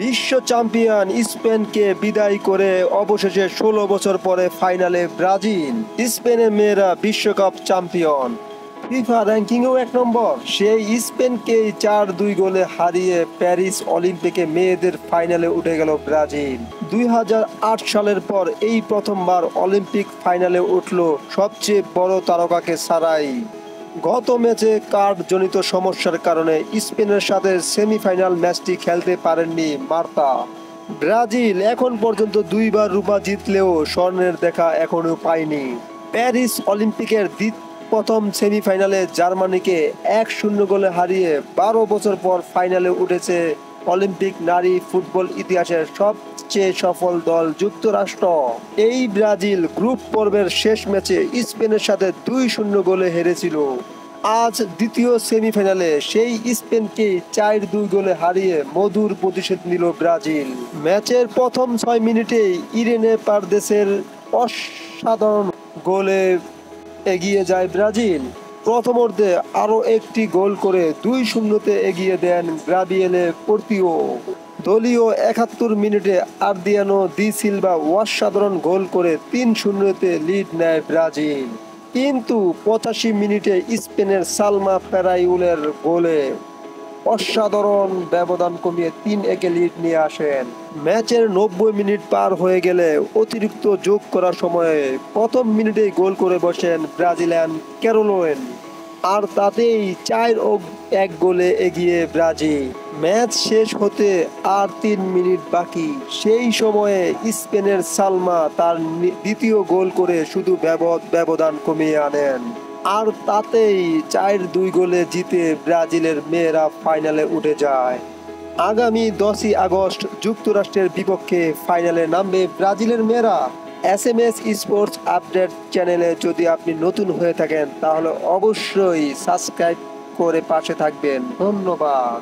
বিশ্ব চ্যাম্পিয়ন স্পেনকে বিদায় করে অবশেষে ১৬ বছর পরে ফাইনালে ব্রাজিল। স্পেনের মেয়েরা বিশ্বকাপ চ্যাম্পিয়ন, ফিফা র্যাঙ্কিংয়েও ১ নম্বর। সেই স্পেনকেই ৪-২ গোলে হারিয়ে প্যারিস অলিম্পিকে মেয়েদের ফাইনালে উঠে গেল ব্রাজিল। ২০০৮ সালের পর এই প্রথমবার অলিম্পিক ফাইনালে উঠল সবচেয়ে বড় তারকাকে ছাড়াই। গত ম্যাচে কার্ডজনিত সমস্যার কারণে স্পেনের সাথে সেমিফাইনাল ম্যাচটি খেলতে পারেননি মার্তা। ব্রাজিল এখন পর্যন্ত ২বার রূপা জিতলেও স্বর্ণের দেখা এখনো পায়নি। প্যারিস অলিম্পিকের প্রথম সেমিফাইনালে জার্মানিকে ১-০ গোলে হারিয়ে ১২ বছর পর ফাইনালে উঠেছে অলিম্পিক নারী ফুটবল ইতিহাসের সবচেয়ে সফল দল যুক্তরাষ্ট্র। এই ব্রাজিল গ্রুপ পর্বের শেষ ম্যাচে স্পেনের সাথে ২-০ গোলে হেরেছিল। আজ দ্বিতীয় সেমিফাইনালে সেই স্পেনকে ৪-২ গোলে হারিয়ে মধুর প্রতিশোধ নিল ব্রাজিল। ম্যাচের প্রথম ৬ মিনিটেই ইরেনে পারদেসের অসাধারণ গোলে এগিয়ে যায় ব্রাজিল। প্রথমার্ধে আরও একটি গোল করে ২-০-তে এগিয়ে দেন গাব্রিয়েলে পোর্তিও। দলীয় ৭১ মিনিটে আদ্রিয়ানো দি সিলভা অসাধারণ গোল করে ৩-০-তে লিড নেয় ব্রাজিল। কিন্তু ৮৫ মিনিটে স্পেনের সালমা পেরাইউলের গোলে অসাধারণ ব্যবধান কমিয়ে ৩-১ লিড নিয়ে আসেন। ম্যাচের ৯০ মিনিট পার হয়ে গেলে অতিরিক্ত যোগ করার সময়ে প্রথম মিনিটেই গোল করে বসেন ব্রাজিলিয়ান ক্যারোলিন। আর তাতেই ৪-১ গোলে এগিয়ে ব্রাজিল। ম্যাচ শেষ হতে আর ৩ মিনিট বাকি। সেই সময়ে স্পেনের সালমা তার দ্বিতীয় গোল করে শুধু ব্যবধান কমিয়ে আনেন। আর তাতেই ৪-২ গোলে জিতে ব্রাজিলের মেয়েরা ফাইনালে উঠে যায়। আগামী ১০ই আগস্ট যুক্তরাষ্ট্রের বিপক্ষে ফাইনালে নামবে ব্রাজিলের মেয়েরা। SMS স্পোর্টস আপডেট চ্যানেলে যদি আপনি নতুন হয়ে থাকেন তাহলে অবশ্যই সাবস্ক্রাইব করে পাশে থাকবেন। ধন্যবাদ।